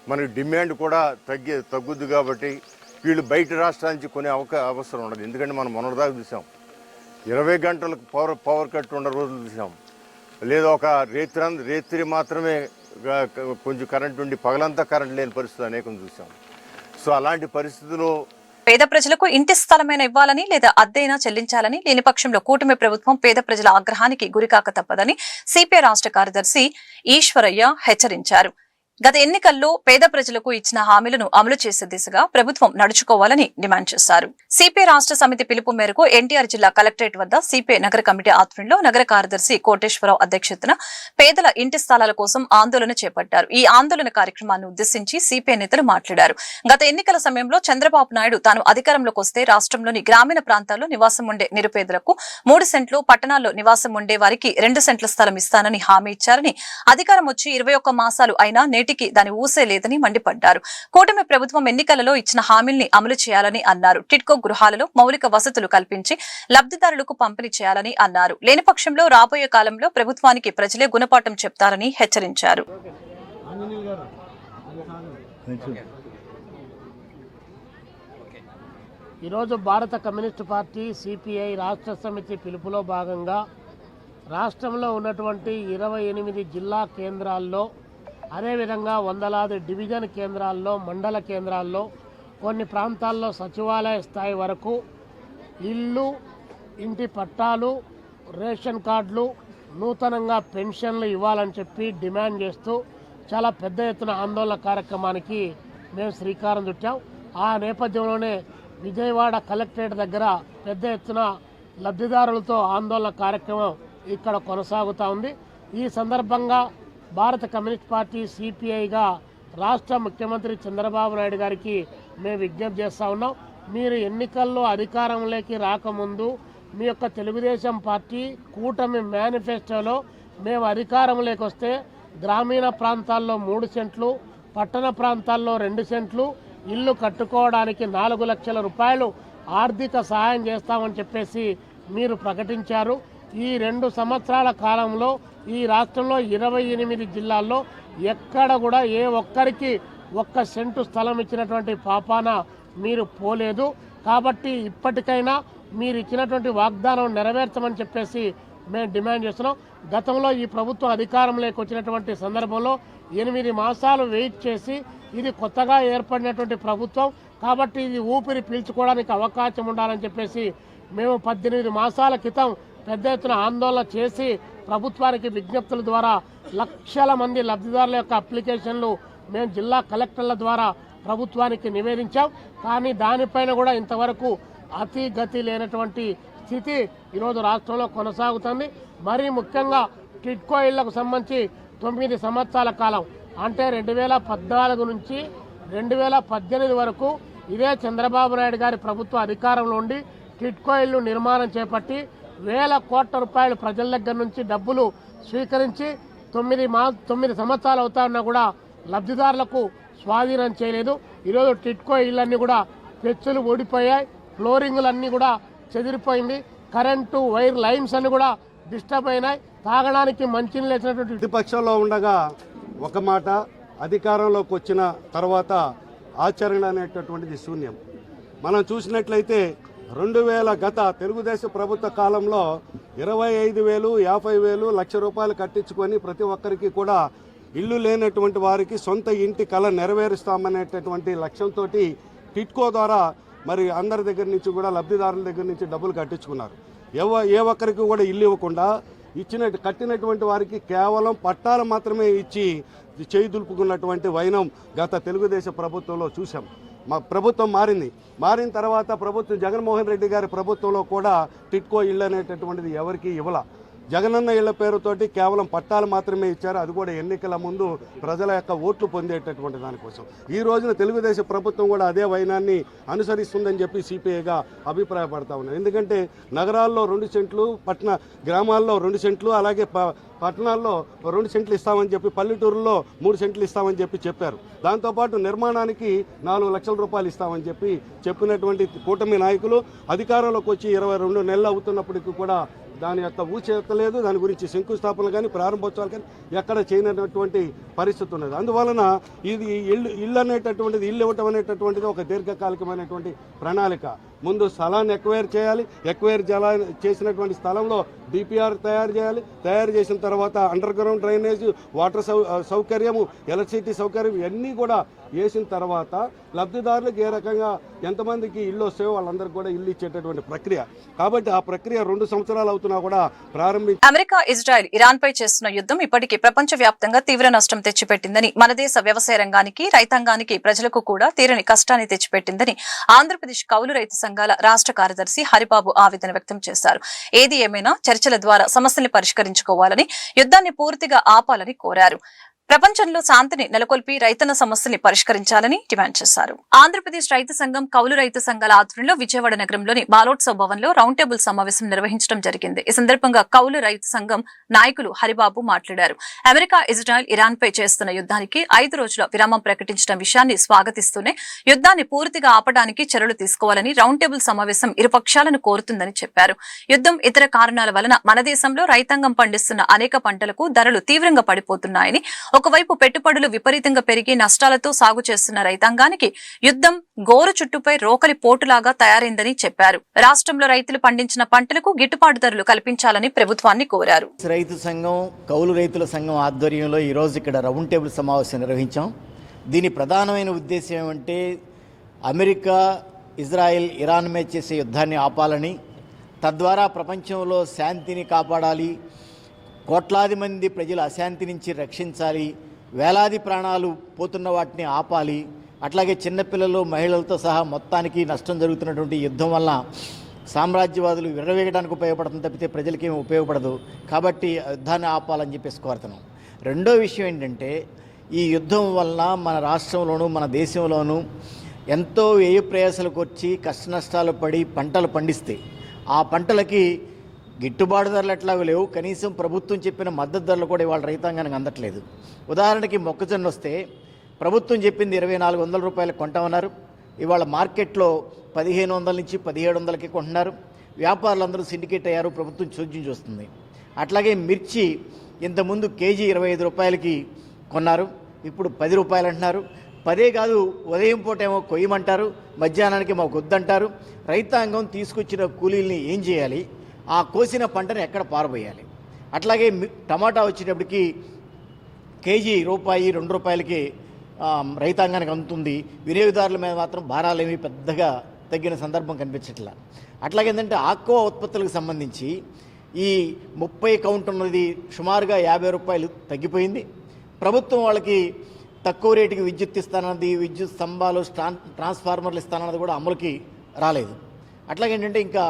మనకి డిమాండ్ కూడా తగ్గుద్ది. కాబట్టి వీళ్ళు బయట రాష్ట్రాల నుంచి కొనే అవసరం ఉండదు. ఎందుకంటే మనం మొన్నటిదాకా చూసాం 20 గంటలకు పవర్ కట్ ఉన్న రోజులు చూసాం. లేదా ఒక రేత్రి మాత్రమే కొంచెం కరెంట్ ఉండి పగలంతా కరెంట్ లేని పరిస్థితులు అనేకం చూసాం. సో అలాంటి పరిస్థితుల్లో పేద ప్రజలకు ఇంటి స్థలమైన ఇవ్వాలని లేదా అద్దెైనా చెల్లించాలని, లేని పక్షంలో కూటమి ప్రభుత్వం పేద ప్రజల ఆగ్రహానికి గురికాక తప్పదని సిపిఐ రాష్ట్ర కార్యదర్శి ఈశ్వరయ్య హెచ్చరించారు. గత ఎన్నికల్లో పేద ప్రజలకు ఇచ్చిన హామీలను అమలు చేసే దిశగా ప్రభుత్వం నడుచుకోవాలని డిమాండ్ చేశారు. సిపిఐ రాష్ట్ర సమితి పిలుపు మేరకు ఎన్టీఆర్ జిల్లా కలెక్టరేట్ వద్ద సిపిఐ నగర కమిటీ ఆధ్వర్యంలో నగర కార్యదర్శి కోటేశ్వరరావు అధ్యక్షతన పేదల ఇంటి స్థలాల కోసం ఆందోళన చేపట్టారు. ఈ ఆందోళన కార్యక్రమాన్ని ఉద్దేశించి సిపిఐ నేతలు మాట్లాడారు. గత ఎన్నికల సమయంలో చంద్రబాబు నాయుడు తాను అధికారంలోకి వస్తే రాష్ట్రంలోని గ్రామీణ ప్రాంతాల్లో నివాసం ఉండే నిరుపేదలకు 3 సెంట్లు, పట్టణాల్లో నివాసం ఉండే వారికి 2 సెంట్ల స్థలం ఇస్తానని హామీ ఇచ్చారని, అధికారం వచ్చి 21 మాసాలు అయినా నేటికి దాని ఊసే లేదని మండిపడ్డారు. కూటమి ప్రభుత్వం ఎన్నికలలో ఇచ్చిన హామీల్ని అమలు చేయాలని అన్నారు. టిడ్కో గృహాలలో మౌలిక వసతులు కల్పించి లబ్ధిదారులకు పంపిణీ చేయాలని అన్నారు. లేని పక్షంలో రాబోయే కాలంలో ప్రభుత్వానికి ప్రజలే గుణపాఠం చెప్తారని హెచ్చరించారు. ఈరోజు భారత కమ్యూనిస్టు పార్టీ సిపిఐ రాష్ట్ర సమితి పిలుపులో భాగంగా రాష్ట్రంలో ఉన్నటువంటి 28 జిల్లా కేంద్రాల్లో, అదేవిధంగా వందలాది డివిజన్ కేంద్రాల్లో, మండల కేంద్రాల్లో, కొన్ని ప్రాంతాల్లో సచివాలయ స్థాయి వరకు ఇల్లు, ఇంటి పట్టాలు, రేషన్ కార్డులు, నూతనంగా పెన్షన్లు ఇవ్వాలని చెప్పి డిమాండ్ చేస్తూ చాలా పెద్ద ఎత్తున ఆందోళన కార్యక్రమానికి మేము శ్రీకారం చుట్టాం. ఆ నేపథ్యంలోనే విజయవాడ కలెక్టరేట్ దగ్గర పెద్ద ఎత్తున లబ్ధిదారులతో ఆందోళన కార్యక్రమం ఇక్కడ కొనసాగుతూ ఉంది. ఈ సందర్భంగా భారత కమ్యూనిస్ట్ పార్టీ సిపిఐగా రాష్ట్ర ముఖ్యమంత్రి చంద్రబాబు నాయుడు గారికి మేము విజ్ఞప్తి చేస్తూ ఉన్నాం. మీరు ఎన్నికల్లో అధికారంలోకి రాకముందు మీ యొక్క తెలుగుదేశం పార్టీ కూటమి మేనిఫెస్టోలో మేము అధికారంలోకి వస్తే గ్రామీణ ప్రాంతాల్లో 3 సెంట్లు, పట్టణ ప్రాంతాల్లో 2 సెంట్లు ఇల్లు కట్టుకోవడానికి 4 లక్షల రూపాయలు ఆర్థిక సహాయం చేస్తామని చెప్పేసి మీరు ప్రకటించారు. ఈ 2 సంవత్సరాల కాలంలో ఈ రాష్ట్రంలో 28 జిల్లాల్లో ఎక్కడ కూడా ఏ ఒక్కరికి 1 సెంటు స్థలం ఇచ్చినటువంటి పాపాన మీరు పోలేదు. కాబట్టి ఇప్పటికైనా మీరు ఇచ్చినటువంటి వాగ్దానం నెరవేర్చమని చెప్పేసి మేము డిమాండ్ చేస్తున్నాం. గతంలో ఈ ప్రభుత్వం అధికారంలోకి వచ్చినటువంటి సందర్భంలో 8 మాసాలు వెయిట్ చేసి ఇది కొత్తగా ఏర్పడినటువంటి ప్రభుత్వం కాబట్టి ఇది ఊపిరి పీల్చుకోవడానికి అవకాశం ఉండాలని చెప్పేసి మేము 18 మాసాల క్రితం పెద్ద ఎత్తున ఆందోళన చేసి ప్రభుత్వానికి విజ్ఞప్తుల ద్వారా లక్షల మంది లబ్ధిదారుల యొక్క అప్లికేషన్లు మేము జిల్లా కలెక్టర్ల ద్వారా ప్రభుత్వానికి నివేదించాం. కానీ దానిపైన కూడా ఇంతవరకు అతి గతి లేనటువంటి స్థితి ఈరోజు రాష్ట్రంలో కొనసాగుతుంది. మరీ ముఖ్యంగా టిడ్కో ఇళ్లకు సంబంధించి 9 సంవత్సరాల కాలం అంటే 2014 నుంచి 2018 వరకు ఇదే చంద్రబాబు నాయుడు గారి ప్రభుత్వ అధికారంలో ఉండి టిడ్కో ఇళ్లు నిర్మాణం చేపట్టి వేల కోట్ల రూపాయలు ప్రజల దగ్గర నుంచి డబ్బులు స్వీకరించి 9 సంవత్సరాలు అవుతా ఉన్నా కూడా లబ్ధిదారులకు స్వాధీనం చేయలేదు. ఈరోజు టిడ్కో ఇళ్ళన్నీ కూడా పెచ్చులు ఊడిపోయాయి, ఫ్లోరింగులన్నీ కూడా చెదిరిపోయింది, కరెంటు వైర్ లైన్స్ అన్ని కూడా డిస్టర్బ్ అయినాయి, తాగడానికి మంచినీళ్ళు లేచినటువంటి ప్రతిపక్షంలో ఉండగా ఒక మాట, అధికారంలోకి వచ్చిన తర్వాత ఆచరణ అనేటటువంటిది శూన్యం. మనం చూసినట్లయితే 2000 గత తెలుగుదేశం ప్రభుత్వ కాలంలో 25,000, 50,000, ₹1,00,000 కట్టించుకొని ప్రతి ఒక్కరికి కూడా ఇల్లు లేనటువంటి వారికి సొంత ఇంటి కళ నెరవేరుస్తామనేటటువంటి లక్ష్యంతో టిడ్కో ద్వారా మరి అందరి దగ్గర నుంచి కూడా లబ్ధిదారుల దగ్గర నుంచి డబ్బులు కట్టించుకున్నారు. ఏ ఒక్కరికి కూడా ఇల్లు ఇవ్వకుండా కట్టినటువంటి వారికి కేవలం పట్టాలు మాత్రమే ఇచ్చి చేయి దులుపుకున్నటువంటి వైనం గత తెలుగుదేశం ప్రభుత్వంలో చూసాం. మా ప్రభుత్వం మారిన తర్వాత ప్రభుత్వం జగన్మోహన్ రెడ్డి గారి ప్రభుత్వంలో కూడా టిడ్కో ఇళ్ళు అనేటటువంటిది ఎవరికి ఇవ్వాల. జగనన్న ఇళ్ల పేరుతోటి కేవలం పట్టాలు మాత్రమే ఇచ్చారు, అది కూడా ఎన్నికల ముందు ప్రజల యొక్క ఓట్లు పొందేటటువంటి దానికోసం. ఈ రోజున తెలుగుదేశం ప్రభుత్వం కూడా అదే వైనాన్ని అనుసరిస్తుందని చెప్పి సిపిఐగా అభిప్రాయపడతా ఉన్నారు. ఎందుకంటే నగరాల్లో 2 సెంట్లు, గ్రామాల్లో 2 సెంట్లు, అలాగే పట్టణాల్లో 2 సెంట్లు ఇస్తామని చెప్పి, పల్లెటూరులో 3 సెంట్లు ఇస్తామని చెప్పారు. దాంతోపాటు నిర్మాణానికి ₹4 లక్షల ఇస్తామని చెప్పినటువంటి కూటమి నాయకులు అధికారంలోకి వచ్చి 22 నెలలు అవుతున్నప్పటికీ కూడా దాని యొక్క ఊచెత్తలేదు, దాని గురించి శంకుస్థాపనలు కానీ ప్రారంభోత్సవాలు కానీ ఎక్కడ చేయనటువంటి పరిస్థితి ఉన్నది. అందువలన ఇది ఇల్లు అనేటటువంటిది, ఇల్లు ఇవ్వటం అనేటటువంటిది ఒక దీర్ఘకాలికమైనటువంటి ప్రణాళిక. ముందు స్థలాన్ని ఎక్వైర్ చేయాలి, చేసినటువంటి స్థలంలో డిపిఆర్ తయారు చేయాలి, తయారు చేసిన తర్వాత అండర్ గ్రౌండ్ డ్రైనేజ్, వాటర్ సౌకర్యము, ఎలక్ట్రిసిటీ సౌకర్యం ఇవన్నీ కూడా వేసిన తర్వాత లబ్ధిదారులకు ఏ రకంగా ఎంతమందికి ఇల్లు వస్తాయో వాళ్ళందరికీ కూడా ఇల్లు ఇచ్చేటటువంటి ప్రక్రియ. కాబట్టి ఆ ప్రక్రియ 2 సంవత్సరాలు అవుతున్నా కూడా అమెరికా, ఇజ్రాయెల్, ఇరాన్ పై చేస్తున్న యుద్ధం ఇప్పటికీ ప్రపంచ వ్యాప్తంగా తీవ్ర నష్టం తెచ్చిపెట్టిందని, మన దేశ వ్యవసాయ రంగానికి, రైతాంగానికి, ప్రజలకు కూడా తీరని కష్టాన్ని తెచ్చిపెట్టిందని ఆంధ్రప్రదేశ్ కౌలు రైతు సంఘాల రాష్ట్ర కార్యదర్శి హరిబాబు ఆవేదన వ్యక్తం చేశారు. ఏది ఏమైనా చర్చల ద్వారా సమస్యల్ని పరిష్కరించుకోవాలని, యుద్ధాన్ని పూర్తిగా ఆపాలని కోరారు. ప్రపంచంలో శాంతిని నెలకొల్పి రైతన్న సమస్యల్ని పరిష్కరించాలని డిమాండ్ చేశారు. ఆంధ్రప్రదేశ్ రైతు సంఘం, కౌలు రైతు సంఘాల ఆధ్వర్యంలో విజయవాడ నగరంలోని బాలోత్సవ్ భవన్ లో రౌండ్ టేబుల్ సమావేశం నిర్వహించడం జరిగింది. ఈ సందర్భంగా కౌలు రైతు సంఘం నాయకులు హరిబాబు మాట్లాడారు. అమెరికా, ఇజ్రాయెల్, ఇరాన్ పై చేస్తున్న యుద్ధానికి 5 రోజుల విరామం ప్రకటించిన విషయాన్ని స్వాగతిస్తూనే యుద్ధాన్ని పూర్తిగా ఆపడానికి చర్యలు తీసుకోవాలని రౌండ్ టేబుల్ సమావేశం ఇరుపక్షాలను కోరుతుందని చెప్పారు. యుద్ధం, ఇతర కారణాల వలన మన దేశంలో రైతాంగం పండిస్తున్న అనేక పంటలకు ధరలు తీవ్రంగా పడిపోతున్నాయని, ఒకవైపు పెట్టుబడులు విపరీతంగా పెరిగి నష్టాలతో సాగు చేస్తున్న రైతాంగానికి యుద్ధం గోరు చుట్టుపై రోకలి పోటులాగా తయారైందని చెప్పారు. రాష్ట్రంలో రైతులు పండించిన పంటలకు గిట్టుబాటు ధరలు కల్పించాలని ప్రభుత్వాన్ని కోరారు. రైతు సంఘం, కౌలు రైతుల సంఘం ఆధ్వర్యంలో ఈ రోజు ఇక్కడ రౌండ్ టేబుల్ సమావేశం నిర్వహించాం. దీని ప్రధానమైన ఉద్దేశం ఏమంటే అమెరికా, ఇజ్రాయెల్, ఇరాన్ మీద చేసే యుద్ధాన్ని ఆపాలని, తద్వారా ప్రపంచంలో శాంతిని కాపాడాలి, కోట్లాది మంది ప్రజల అశాంతి నుంచి రక్షించాలి, వేలాది ప్రాణాలు పోతున్న వాటిని ఆపాలి, అట్లాగే చిన్నపిల్లలు, మహిళలతో సహా మొత్తానికి నష్టం జరుగుతున్నటువంటి యుద్ధం వల్ల సామ్రాజ్యవాదులు విర్రవేగడానికి ఉపయోగపడుతుంది తప్పితే ప్రజలకేమీ ఉపయోగపడదు. కాబట్టి యుద్ధాన్ని ఆపాలని చెప్పేసి కోరుతున్నాం. రెండో విషయం ఏంటంటే ఈ యుద్ధం వల్ల మన రాష్ట్రంలోనూ మన దేశంలోనూ ఎంతో వ్యయ ప్రయాసాలకు వచ్చి కష్ట నష్టాలు పడి పంటలు పండిస్తే ఆ పంటలకి గిట్టుబాటు ధరలు ఎట్లాగో లేవు. కనీసం ప్రభుత్వం చెప్పిన మద్దతు ధరలు కూడా ఇవాళ రైతాంగానికి అందట్లేదు. ఉదాహరణకి మొక్కజొన్న వస్తే ప్రభుత్వం చెప్పింది 2400 రూపాయలకు కొంటామన్నారు. ఇవాళ మార్కెట్లో 1500 నుంచి 1700కి కొంటున్నారు. వ్యాపారులందరూ సిండికేట్ అయ్యారు, ప్రభుత్వం చోద్యం చూస్తుంది. అట్లాగే మిర్చి ఇంతకుముందు కేజీ 25 రూపాయలకి కొన్నారు, ఇప్పుడు 10 రూపాయలు అంటున్నారు. 10 కాదు, ఉదయం పూట ఏమో కొయ్యమంటారు, మధ్యాహ్నానికి మాకు వద్దంటారు. రైతాంగం తీసుకొచ్చిన కూలీల్ని ఏం చేయాలి? ఆ కోసిన పంటను ఎక్కడ పారబోయాలి? అట్లాగే టమాటా వచ్చేటప్పటికి కేజీ ₹2 రైతాంగానికి అందుతుంది. వినియోగదారుల మీద మాత్రం భారాలేమీ పెద్దగా తగ్గిన సందర్భం కనిపించట్లా. అట్లాగే ఏంటంటే ఆక్వా ఉత్పత్తులకు సంబంధించి ఈ 30 కౌంట్ ఉన్నది సుమారుగా ₹50 తగ్గిపోయింది. ప్రభుత్వం వాళ్ళకి తక్కువ రేటుకి విద్యుత్ ఇస్తానన్నది, విద్యుత్ స్తంభాలు ట్రాన్స్ఫార్మర్లు ఇస్తానన్నది కూడా అమలుకి రాలేదు. అట్లాగేంటంటే ఇంకా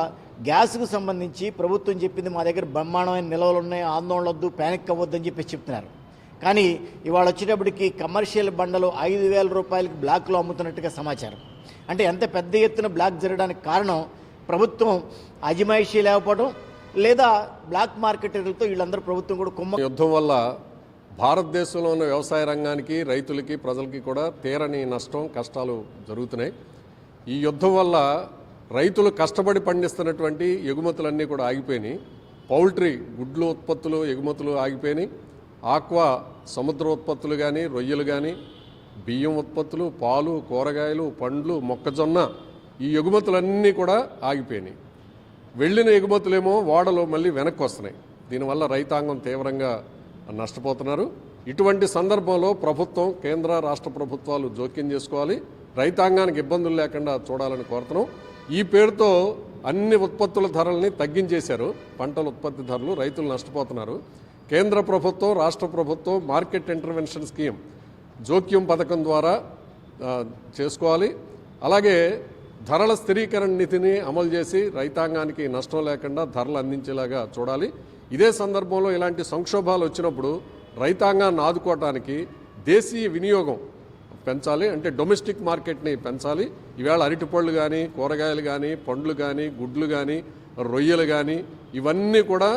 గ్యాస్కు సంబంధించి ప్రభుత్వం చెప్పింది మా దగ్గర బ్రహ్మాండమైన నిల్వలు ఉన్నాయి, ఆందోళన వద్దు, ప్యానిక్ అవ్వద్దని చెప్పేసి చెప్తున్నారు. కానీ ఇవాళ వచ్చేటప్పటికి కమర్షియల్ బండలు ₹5000 బ్లాక్లో అమ్ముతున్నట్టుగా సమాచారం. అంటే ఎంత పెద్ద ఎత్తున బ్లాక్ జరగడానికి కారణం ప్రభుత్వం అజమాయిషీ లేకపోవడం, లేదా బ్లాక్ మార్కెటర్లతో వీళ్ళందరూ ప్రభుత్వం కూడా కుమ్మ. యుద్ధం వల్ల భారతదేశంలో ఉన్న వ్యవసాయ రంగానికి, రైతులకి, ప్రజలకి కూడా తీరని నష్టం, కష్టాలు జరుగుతున్నాయి. ఈ యుద్ధం వల్ల రైతులు కష్టపడి పండిస్తున్నటువంటి ఎగుమతులన్నీ కూడా ఆగిపోయినాయి. పౌల్ట్రీ గుడ్లు ఉత్పత్తులు ఎగుమతులు ఆగిపోయినాయి. ఆక్వా సముద్ర ఉత్పత్తులు కానీ, రొయ్యలు కానీ, బియ్యం ఉత్పత్తులు, పాలు, కూరగాయలు, పండ్లు, మొక్కజొన్న ఈ ఎగుమతులన్నీ కూడా ఆగిపోయినాయి. వెళ్ళిన ఎగుమతులేమో ఓడలు మళ్ళీ వెనక్కి వస్తున్నాయి. దీనివల్ల రైతాంగం తీవ్రంగా నష్టపోతున్నారు. ఇటువంటి సందర్భంలో ప్రభుత్వం, కేంద్ర రాష్ట్ర ప్రభుత్వాలు జోక్యం చేసుకోవాలి. రైతాంగానికి ఇబ్బందులు లేకుండా చూడాలని కోరుతున్నాం. ఈ పేరుతో అన్ని ఉత్పత్తుల ధరల్ని తగ్గించేశారు. పంటల ఉత్పత్తి ధరలు, రైతులు నష్టపోతున్నారు. కేంద్ర ప్రభుత్వం, రాష్ట్ర ప్రభుత్వం మార్కెట్ ఇంటర్వెన్షన్ స్కీమ్ జోక్యం పథకం ద్వారా చేసుకోవాలి. అలాగే ధరల స్థిరీకరణ నిధిని అమలు చేసి రైతాంగానికి నష్టం లేకుండా ధరలు అందించేలాగా చూడాలి. ఇదే సందర్భంలో ఇలాంటి సంక్షోభాలు వచ్చినప్పుడు రైతాంగాన్ని ఆదుకోవటానికి దేశీయ వినియోగం పెంచాలి. అంటే డొమెస్టిక్ మార్కెట్ని పెంచాలి. ఈవేళ అరటిపళ్ళు కానీ, కూరగాయలు కానీ, పండ్లు కానీ, గుడ్లు కానీ, రొయ్యలు కానీ ఇవన్నీ కూడా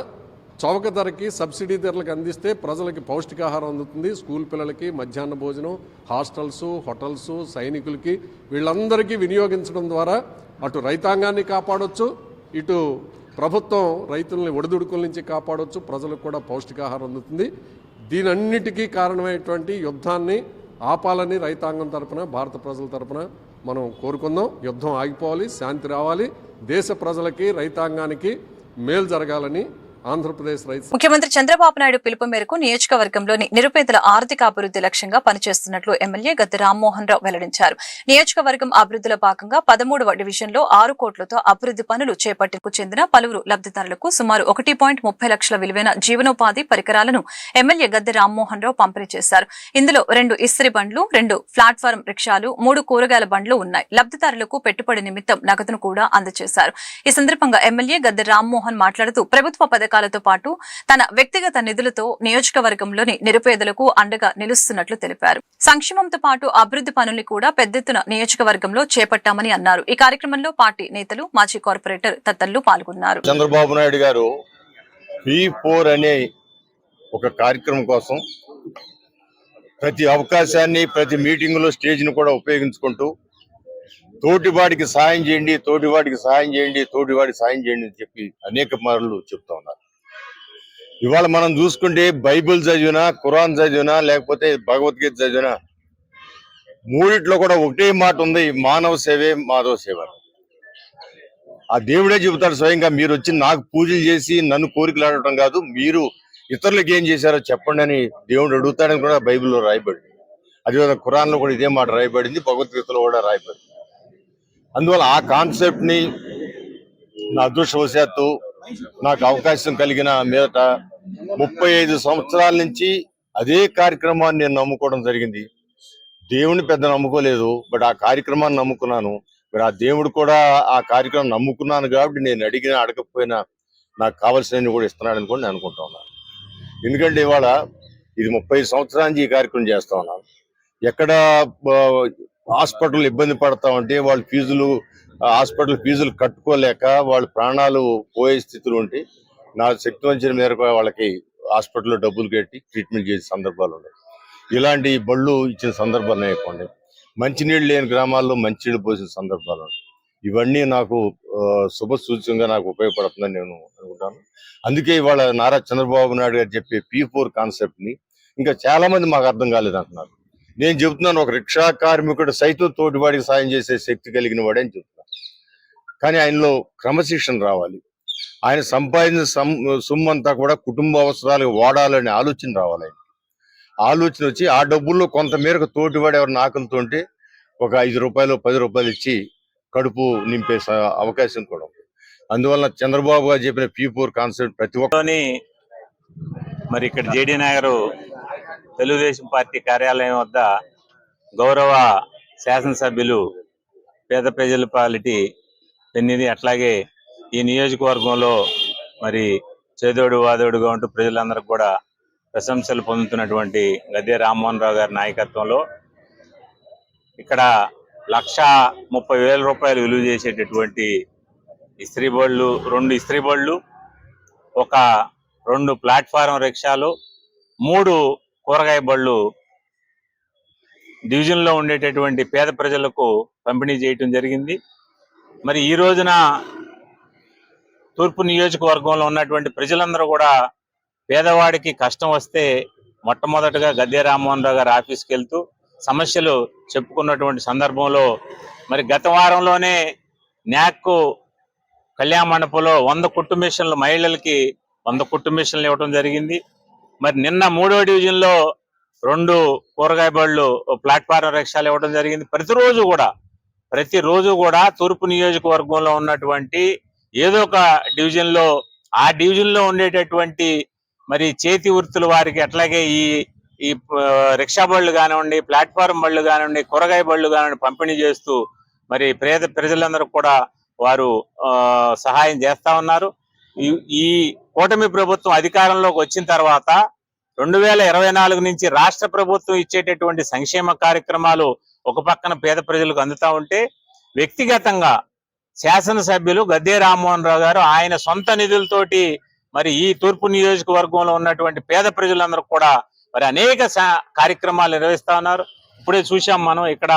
చౌక ధరకి, సబ్సిడీ ధరలకు అందిస్తే ప్రజలకి పౌష్టికాహారం అందుతుంది. స్కూల్ పిల్లలకి మధ్యాహ్న భోజనం, హాస్టల్స్, హోటల్స్, సైనికులకి వీళ్ళందరికీ వినియోగించడం ద్వారా అటు రైతాంగాన్ని కాపాడొచ్చు, ఇటు ప్రభుత్వం రైతుల్ని ఒడిదుడుకుల నుంచి కాపాడొచ్చు, ప్రజలకు కూడా పౌష్టికాహారం అందుతుంది. దీనన్నిటికీ కారణమైనటువంటి యుద్ధాన్ని ఆపాలని రైతాంగం తరపున, భారత ప్రజల తరపున మనం కోరుకుందాం. యుద్ధం ఆగిపోవాలి, శాంతి రావాలి, దేశ ప్రజలకి, రైతాంగానికి మేలు జరగాలని ఆంధ్రప్రదేశ్ రైతు ముఖ్యమంత్రి చంద్రబాబు నాయుడు పిలుపు మేరకు నియోజకవర్గంలోని నిరుపేదల ఆర్థిక అభివృద్ధి లక్ష్యంగా పనిచేస్తున్నట్లు ఎమ్మెల్యే గద్దె రామ్మోహన్ రావు వెల్లడించారు. నియోజకవర్గం అభివృద్ధిలో భాగంగా 13వ డివిజన్లో 6 కోట్లతో అభివృద్ధి పనులు చేపట్టేందుకు చెందిన పలువురు లబ్ధిదారులకు సుమారు 1.30 లక్షల విలువైన జీవనోపాధి పరికరాలను ఎమ్మెల్యే గద్దె రామ్మోహన్ రావు పంపిణీ చేశారు. ఇందులో 2 ఇస్త్రీ బండ్లు, 2 ప్లాట్ఫారం రిక్షాలు, 3 కూరగాయల బండ్లు ఉన్నాయి. లబ్ధిదారులకు పెట్టుబడి నిమిత్తం నగదును కూడా అందజేశారు. ఈ సందర్భంగా ఎమ్మెల్యే గద్దె రామ్మోహన్ మాట్లాడుతూ ప్రభుత్వ పథకాలతో పాటు తన వ్యక్తిగత నిధులతో నియోజకవర్గంలోని నిరుపేదలకు అండగా నిలుస్తున్నట్లు తెలిపారు. సంక్షేమంతో పాటు అభివృద్ధి పనుల్ని కూడా పెద్దెత్తున నియోజకవర్గంలో చేపట్టామని అన్నారు. ఈ కార్యక్రమంలో పార్టీ నేతలు, మాజీ కార్పొరేటర్ తదితరులు పాల్గొన్నారు. చంద్రబాబు నాయుడు గారు P4 అనే ఒక కార్యక్రమం కోసం ప్రతి అవకాశాన్ని, ప్రతి మీటింగులో స్టేజ్ను కూడా ఉపయోగించుకుంటూ తోటివాడికి సాయం చేయండి, తోటివాడికి సాయం చేయండి, తోటివాడికి సాయం చేయండి అని చెప్పి అనేక మార్లు చెప్తా ఉన్నారు. ఇవాళ మనం చూసుకుంటే బైబిల్ చదివినా, ఖురాన్ చదివినా, లేకపోతే భగవద్గీత చదివినా మూడిట్లో కూడా ఒకటే మాట ఉంది, మానవ సేవే మాధవ సేవ. ఆ దేవుడే చెబుతాడు స్వయంగా, మీరు వచ్చి నాకు పూజలు చేసి నన్ను కోరికలు అడగటం కాదు, మీరు ఇతరులకు ఏం చేశారో చెప్పండి అని దేవుడు అడుగుతాడని కూడా బైబిల్లో రాయబడింది. అదేవిధంగా ఖురాన్లో కూడా ఇదే మాట రాయబడింది, భగవద్గీతలో కూడా రాయబడింది. అందువల్ల ఆ కాన్సెప్ట్ ని నా అదృష్టవశాత్తు నాకు అవకాశం కలిగిన మీదట 35 సంవత్సరాల నుంచి అదే కార్యక్రమాన్ని నేను నమ్ముకోవడం జరిగింది. దేవుని పెద్ద నమ్ముకోలేదు, బట్ ఆ కార్యక్రమాన్ని నమ్ముకున్నాను. మరి ఆ దేవుడు కూడా ఆ కార్యక్రమం నమ్ముకున్నాను కాబట్టి నేను అడిగినా అడగకపోయినా నాకు కావాల్సినవి కూడా ఇస్తున్నాడని కూడా నేను అనుకుంటా ఉన్నాను. ఎందుకంటే ఇవాళ ఇది 30 సంవత్సరాల నుంచి ఈ కార్యక్రమం చేస్తా ఉన్నాను. ఎక్కడ హాస్పిటల్ ఇబ్బంది పడతా ఉంటే వాళ్ళ హాస్పిటల్ ఫీజులు కట్టుకోలేక వాళ్ళ ప్రాణాలు పోయే స్థితిలో ఉంటే నా శక్తి వంచిన మేరకు వాళ్ళకి హాస్పిటల్లో డబ్బులు కట్టి ట్రీట్మెంట్ చేసే సందర్భాలు ఉన్నాయి. ఇలాంటి బళ్ళు ఇచ్చిన సందర్భాలు లేకుండా మంచినీళ్ళు లేని గ్రామాల్లో మంచినీళ్ళు పోసిన సందర్భాలు ఉన్నాయి. ఇవన్నీ నాకు శుభ సూచకంగా నాకు ఉపయోగపడుతుందని నేను అనుకుంటాను. అందుకే ఇవాళ నారా చంద్రబాబు నాయుడు గారు చెప్పే P4 కాన్సెప్ట్ని ఇంకా చాలా మంది మాకు అర్థం కాలేదంటున్నారు. నేను చెబుతున్నాను, ఒక రిక్షా కార్మికుడు సైతం తోటివాడికి సాయం చేసే శక్తి కలిగిన వాడే అని చెప్తున్నాను. కానీ ఆయనలో క్రమశిక్షణ రావాలి. ఆయన సంపాదించిన సొమ్మంతా కూడా కుటుంబ అవసరాలకు వాడాలనే ఆలోచన రావాలి. ఆలోచన వచ్చి ఆ డబ్బుల్లో కొంత మేరకు తోటివాడు ఎవరిని ఆకలితో ఉంటే ఒక 5 రూపాయలు 10 రూపాయలు ఇచ్చి కడుపు నింపే అవకాశం కూడా ఉంది. అందువల్ల చంద్రబాబు గారు చెప్పిన P4 కాన్సెప్ట్ ప్రతి ఒక్కరిని మరి ఇక్కడ జేడీ నగర్ తెలుగుదేశం పార్టీ కార్యాలయం వద్ద గౌరవ శాసనసభ్యులు పేద ప్రజల పాలిటి పెన్నిది, అట్లాగే ఈ నియోజకవర్గంలో మరి చేదోడు వాదోడుగా ఉంటూ ప్రజలందరికీ కూడా ప్రశంసలు పొందుతున్నటువంటి గద్దె రామ్మోహన్ రావు గారి నాయకత్వంలో ఇక్కడ 1,30,000 రూపాయలు విలువ చేసేటటువంటి ఇస్త్రీ బళ్ళు, 2 ఇస్త్రీ బళ్ళు, ఒక 2 ప్లాట్ఫారం రిక్షాలు, 3 కూరగాయ బళ్ళు డివిజన్లో ఉండేటటువంటి పేద ప్రజలకు పంపిణీ చేయటం జరిగింది. మరి ఈ రోజున తూర్పు నియోజకవర్గంలో ఉన్నటువంటి ప్రజలందరూ కూడా పేదవాడికి కష్టం వస్తే మొట్టమొదటగా గద్దె రామ్మోహన్ రావు గారి ఆఫీస్కి వెళ్తూ సమస్యలు చెప్పుకున్నటువంటి సందర్భంలో మరి గత వారంలోనే న్యాక్ కళ్యాణ మండపంలో 100 కుట్టు మిషన్లు, మహిళలకి 100 కుట్టు మిషన్లు ఇవ్వడం జరిగింది. మరి నిన్న 3వ డివిజన్లో 2 కూరగాయ బళ్ళు, ప్లాట్ఫారం రిక్షాలు ఇవ్వడం జరిగింది. ప్రతిరోజు కూడా తూర్పు నియోజకవర్గంలో ఉన్నటువంటి ఏదో ఒక డివిజన్లో, ఆ డివిజన్లో ఉండేటటువంటి మరి చేతి వృత్తుల వారికి, అట్లాగే ఈ రిక్షా బళ్ళు కానివ్వండి, ప్లాట్ఫారం బళ్ళు కానివ్వండి, కూరగాయ బళ్ళు కానివ్వండి పంపిణీ చేస్తూ మరి ప్రజలందరూ కూడా వారు సహాయం చేస్తా ఉన్నారు. ఈ కూటమి ప్రభుత్వం అధికారంలోకి వచ్చిన తర్వాత 2024 నుంచి రాష్ట్ర ప్రభుత్వం ఇచ్చేటటువంటి సంక్షేమ కార్యక్రమాలు ఒక పక్కన పేద ప్రజలకు అందుతా ఉంటే, వ్యక్తిగతంగా శాసనసభ్యులు గద్దె రామ్మోహన్ రావు గారు ఆయన సొంత నిధులతోటి మరి ఈ తూర్పు నియోజకవర్గంలో ఉన్నటువంటి పేద ప్రజలందరూ కూడా మరి అనేక కార్యక్రమాలు నిర్వహిస్తా ఉన్నారు. ఇప్పుడే చూసాం మనం ఇక్కడ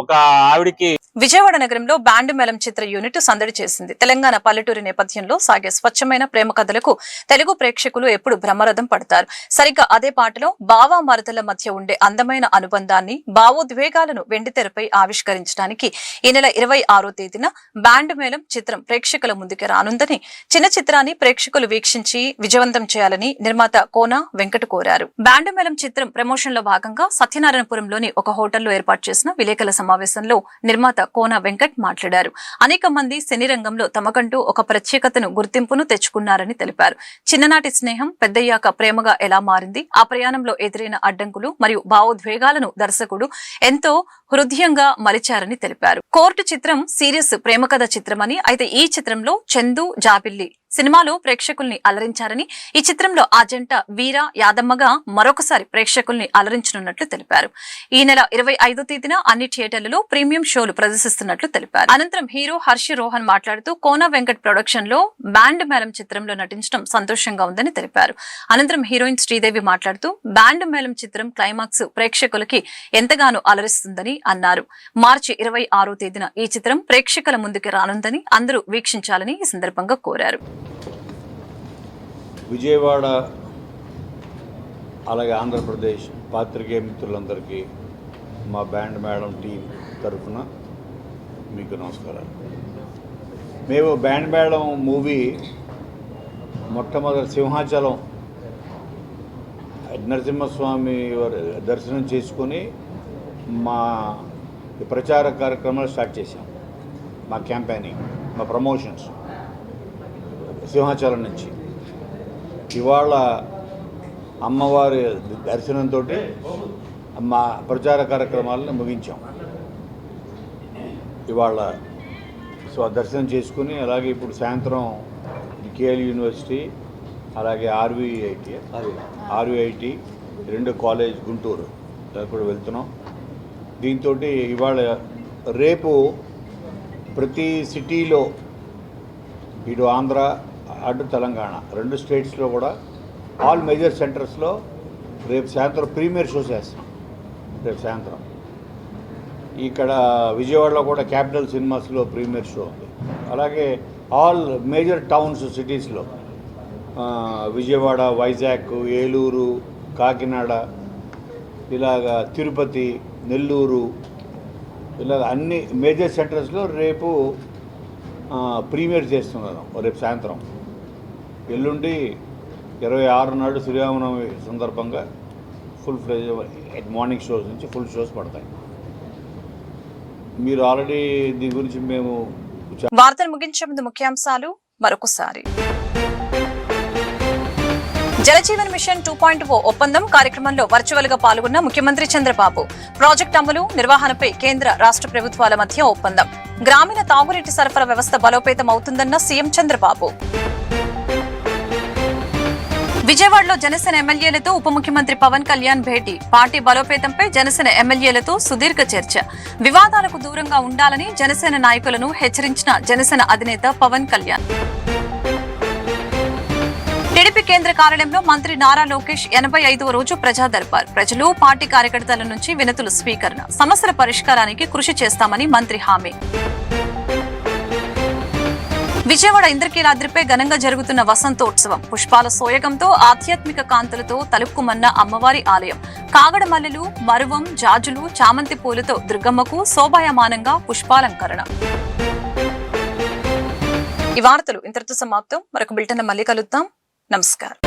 ఒక ఆవిడికి. విజయవాడ నగరంలో బ్యాండ్ మేళం చిత్ర యూనిట్ సందడి చేసింది. తెలంగాణ పల్లెటూరి నేపథ్యంలో సాగే స్వచ్ఛమైన ప్రేమ కథలకు తెలుగు ప్రేక్షకులు ఎప్పుడు బ్రహ్మరథం పడతారు. సరిగ్గా అదే పాటలో బావా మరదల మధ్య ఉండే అందమైన అనుబంధాన్ని, భావోద్వేగాలను వెండితెరపై ఆవిష్కరించడానికి ఈ నెల 26వ తేదీన బ్యాండ్ మేళం చిత్రం ప్రేక్షకుల ముందుకు రానుందని, చిన్న చిత్రాన్ని ప్రేక్షకులు వీక్షించి విజయవంతం చేయాలని నిర్మాత కోన వెంకట కోరారు. బ్యాండ్ మేళం చిత్రం ప్రమోషన్ లో భాగంగా సత్యనారాయణపురంలోని ఒక హోటల్లో ఏర్పాటు చేసిన విలేకరుల సమావేశంలో నిర్మాత కోన వెంకట్ మాట్లాడారు. అనేక మంది సినీ రంగంలో తమకంటూ ఒక ప్రత్యేకతను, గుర్తింపును తెచ్చుకున్నారని తెలిపారు. చిన్ననాటి స్నేహం పెద్దయ్యాక ప్రేమగా ఎలా మారింది, ఆ ప్రయాణంలో ఎదురైన అడ్డంకులు మరియు భావోద్వేగాలను దర్శకుడు ఎంతో హృదయంగా మలిచారని తెలిపారు. కోర్టు చిత్రం సీరియస్ ప్రేమ కథ చిత్రమని, అయితే ఈ చిత్రంలో చందు జాబిల్లి సినిమాలో ప్రేక్షకుల్ని అలరించారని, ఈ చిత్రంలో ఆ జంట వీర యాదమ్మగా మరొకసారి ప్రేక్షకుల్ని అలరించనున్నట్లు తెలిపారు. ఈ నెల 25వ తేదీన అన్ని థియేటర్లలో ప్రీమియం షోలు ప్రదర్శిస్తున్నట్లు తెలిపారు. అనంతరం హీరో హర్షి రోహన్ మాట్లాడుతూ కోన వెంకట్ ప్రొడక్షన్ లో బ్యాండ్ మేళం చిత్రంలో నటించడం సంతోషంగా ఉందని తెలిపారు. అనంతరం హీరోయిన్ శ్రీదేవి మాట్లాడుతూ బ్యాండ్ మేళం చిత్రం క్లైమాక్స్ ప్రేక్షకులకి ఎంతగానో అలరిస్తుందని అన్నారు. మార్చి 26వ తేదీన ఈ చిత్రం ప్రేక్షకుల ముందుకు రానుందని అందరూ వీక్షించాలని ఈ సందర్భంగా కోరారు. విజయవాడ అలాగే ఆంధ్రప్రదేశ్ పాత్రికేయ మిత్రులందరికీ మా బ్యాండ్ మేళం టీం తరఫున మీకు నమస్కారాలు. మేము బ్యాండ్ మేళం మూవీ మొట్టమొదటి సింహాచలం నరసింహస్వామి దర్శనం చేసుకొని మా ప్రచార కార్యక్రమాలు స్టార్ట్ చేశాం. మా క్యాంపెయినింగ్, మా ప్రమోషన్స్ సింహాచలం నుంచి. ఇవాళ అమ్మవారి దర్శనంతో మా ప్రచార కార్యక్రమాలను ముగించాం. ఇవాళ దర్శనం చేసుకుని అలాగే ఇప్పుడు సాయంత్రం కేఎల్ యూనివర్సిటీ, అలాగే ఆర్వీఐటి 2 కాలేజ్ గుంటూరు కూడా వెళ్తున్నాం. దీంతో ఇవాళ రేపు ప్రతి సిటీలో ఇటు ఆంధ్ర అటు తెలంగాణ 2 స్టేట్స్లో కూడా ఆల్ మేజర్ సెంటర్స్లో రేపు సాయంత్రం ప్రీమియర్ షోస్ వేస్తాం. రేపు సాయంత్రం ఇక్కడ విజయవాడలో కూడా క్యాపిటల్ సినిమాస్లో ప్రీమియర్ షో ఉంది. అలాగే ఆల్ మేజర్ టౌన్స్ సిటీస్లో విజయవాడ, వైజాగ్, ఏలూరు, కాకినాడ, ఇలాగా తిరుపతి, నెల్లూరు, ఇలాగ అన్ని మేజర్ సెంటర్స్లో రేపు ప్రీమియర్ చేస్తున్నాను. రేపు సాయంత్రం ఎల్లుండి 26 నాడు శ్రీరామనవమి సందర్భంగా ఫుల్ ఫ్లెజ్ మార్నింగ్ షోస్ నుంచి ఫుల్ షోస్ పడతాయి. మీరు ఆల్రెడీ దీని గురించి మేము వార్తలు ముగించే ముందు ముఖ్యాంశాలు మరొకసారి. జలజీవన్ మిషన్ 2.0 ఒప్పందం కార్యక్రమంలో వర్చువల్ గా పాల్గొన్న ముఖ్యమంత్రి చంద్రబాబు. ప్రాజెక్టు అమలు, నిర్వహణపై కేంద్ర రాష్ట్ర ప్రభుత్వాల మధ్య ఒప్పందం. గ్రామీణ తాగునీటి సరఫరా వ్యవస్థ బలోపేతం అవుతుందన్న సీఎం చంద్రబాబు. విజయవాడలో జనసేన ఎమ్మెల్యేలతో ఉప ముఖ్యమంత్రి పవన్ కళ్యాణ్ భేటీ. పార్టీ బలోపేతంపై జనసేన ఎమ్మెల్యేలతో సుదీర్ఘ చర్చ. వివాదాలకు దూరంగా ఉండాలని జనసేన నాయకులను హెచ్చరించిన జనసేన అధినేత పవన్ కళ్యాణ్. టీడీపీ కేంద్ర కార్యాలయంలో మంత్రి నారా లోకేష్ 85వ రోజు ప్రజా దర్బార్. ప్రజలు, పార్టీ కార్యకర్తల నుంచి వినతులు స్వీకరణ. సమస్యల పరిష్కారానికి కృషి చేస్తామని మంత్రి హామీ. విజయవాడ ఇంద్రకీలాద్రిపై ఘనంగా జరుగుతున్న వసంతోత్సవం. పుష్పాల సోయగంతో ఆధ్యాత్మిక కాంతులతో తలుపుకుమన్న అమ్మవారి ఆలయం. కాగడ మల్లెలు, మరువం, జాజులు, చామంతి పూలతో దుర్గమ్మకు శోభాయమానంగా పుష్పాలంకరణ. ఈ వార్తలు ఇంతటితో సమాప్తం. మరొక బులెటిన్ మళ్ళీ కలుద్దాం. నమస్కారం.